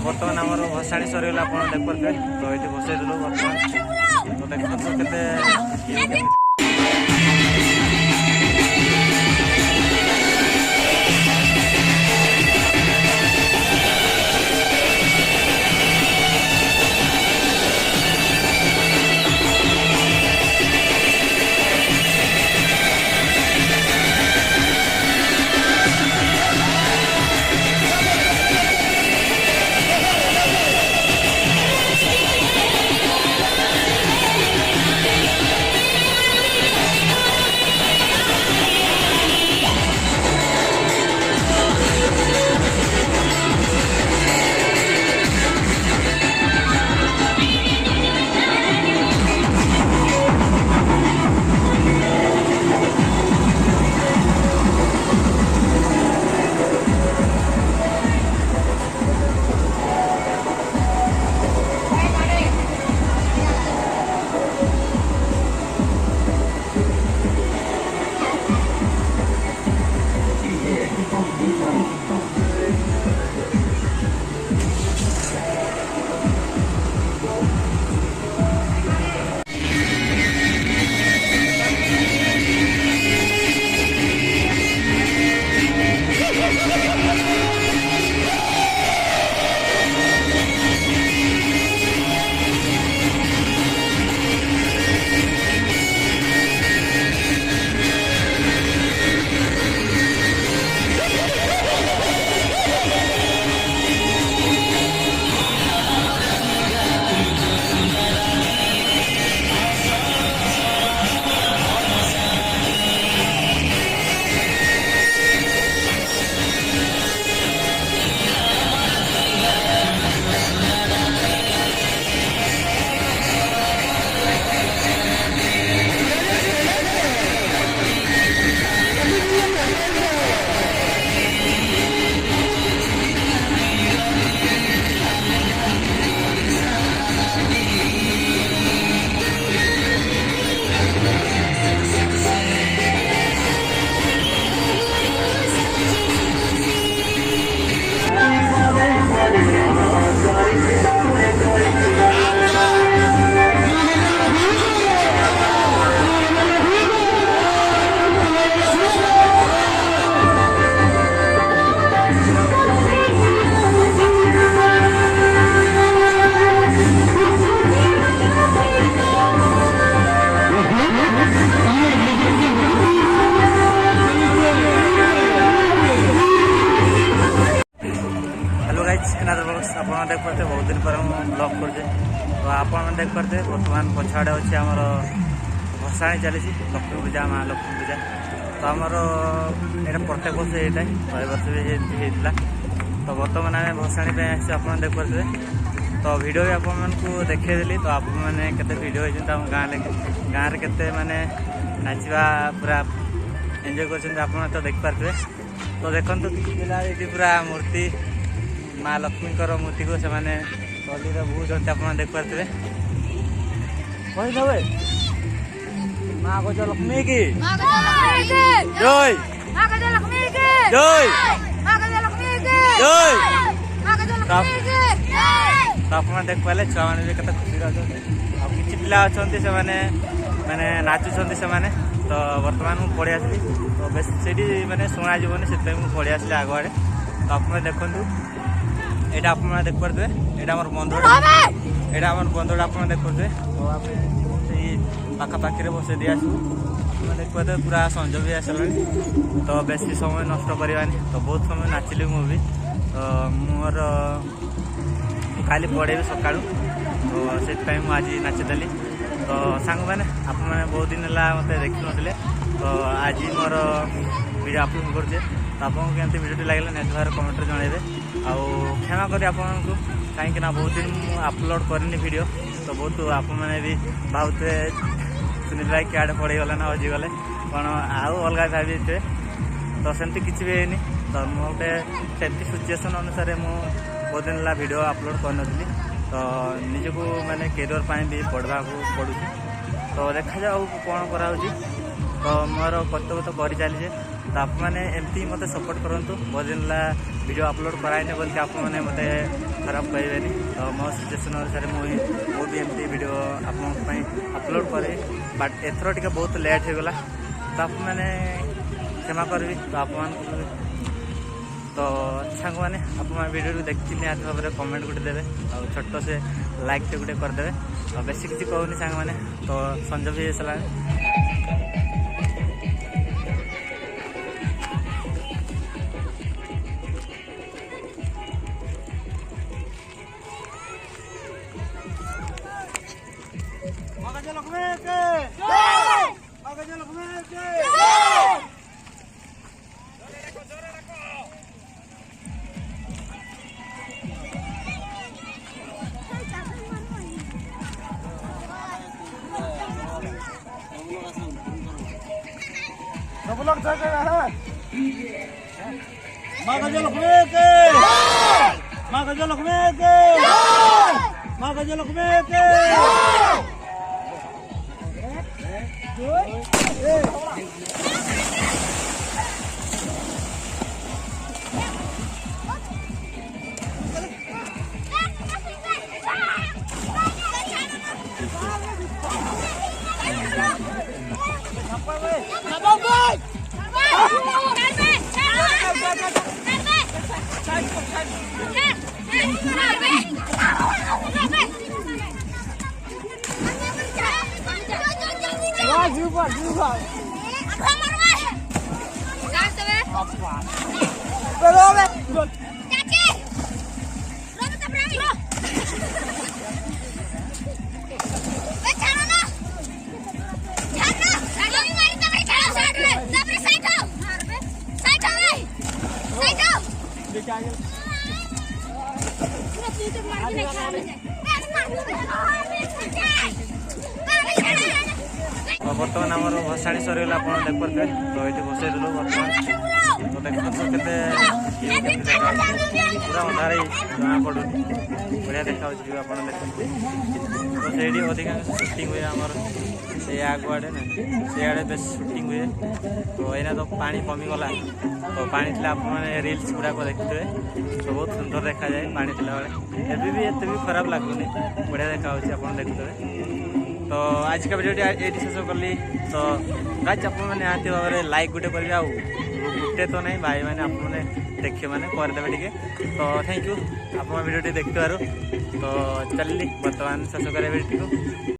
बर्तमान आम भसाणी सरीगला आप देखिए तो ये बसई देलु बर्तमान तो देखते के आप देख पारे बहुत दिन पर ब्लॉग करते तो आप देख पारे बर्तमान पछाड़े अच्छे आमर भसाणी चली लक्ष्मी पूजा माँ लक्ष्मी पूजा तो आमर यहाँ प्रत्येक वर्ष ये वर्ष भी होता तो बर्तमान आम भसाणी आप देख पारे तो वीडियो भी आपको देखी तो आप मैंने केते वीडियो होती गाँव में केते माने नाचवा पूरा एंजॉय कर तो देख पारे तो देखो ये पूरा मूर्ति माँ लक्ष्मी मूर्ति को से बहुत आप देख पारे माँ को लक्ष्मी की जय जय जय तो आप देख पारे छुआ मैंने भी केते खुशी रही किसी पिला अच्छा से मैंने नाचुंट से तो बर्तमान मुझे पढ़ी आसली तो बेस से मैंने शुणा जीवन से पढ़ी आसली आग आड़े तो आप देखूँ यहाँ आप देख पारे यहाँ आम बंधुड़ा यहाँ आम बंधुड़ा आप देख पारे तो आप पाखापाखि बसई दी आसू आप देख पारे पूरा संज भी आसला तो बेसी समय नष्ट करवानी तो बहुत समय नाचिली मुझे तो मोर काली पढ़े सका तो से आज नाचिदेली तो सांग मैंने आप बहुत दिन है मत देखी नी तो आज मोर वीडियो अपलोड करुचे तो आपको केमती वीडियो लगे निहत भाव कमेंट जनइबे आउ क्षमा करी आपको कहीं बहुत दिन अपलोड करनी वीडियो तो बहुत आप मैंने भी भावते सुनील भाई क्या पड़े गला ना हजिगले कौन आउ अलग भावी थे तो सेमती किसी भी है तो गोटे सेमती सिचुएसन अनुसार मुझे बहुत दिन है वीडियो अपलोड कर तो निजको मैंने कैरियर भी पढ़ा पड़ू तो देखा जाऊ कौन कराऊँ तो मोर कर्तव्य तो कर चलीजे तो आप मैंने एमती मत सपोर्ट करूँ बहुत दिन वीडियो अपलोड कराइने बोल के आप मैंने मत खराब कहबेनि तो मो सजेसन अनुसार मुझे एमती वीडियो आपंपाई अपलोड करी बट एथर टे बहुत लेट हो गला तो आप मैंने क्षमा करी तो आप तो सांग मैंने आप वीडियो देखी निहत भाव में कमेंट गोटे देवे और छोट से लाइक टे गोटे करदे और बेसी किसी कहूनी सांग मैंने तो संजय भी सारा बर्तमान आम भसाणी सरीगला आप देखते तो ये बसई देलु बर्तमान तो देखते पूरा अंधार जना पड़ू बढ़िया देखा आप देखते तो से अधिकांश सुटिंग हुए आमर से आगुआड़े ना सीआड़े बेस सुटिंग हुए तो यहाँ तो पानी कमीगला तो पानी थी आप रिल्स गुड़ाक देखते तो बहुत सुंदर देखा जाए पानी थी बेले भी एत भी खराब लगुनि बढ़िया देखा आप देखते तो आज का वीडियो ये शेष कली तो गाइस आप निहाती भाव में लाइक गोटे करेंगे आउ गोटे तो नहीं भाई मैंने आपने देखिए मैंने करदे टे तो थैंक यू आप वीडियो देखिबार तो चलिए बर्तमान शेष करें वीडियो।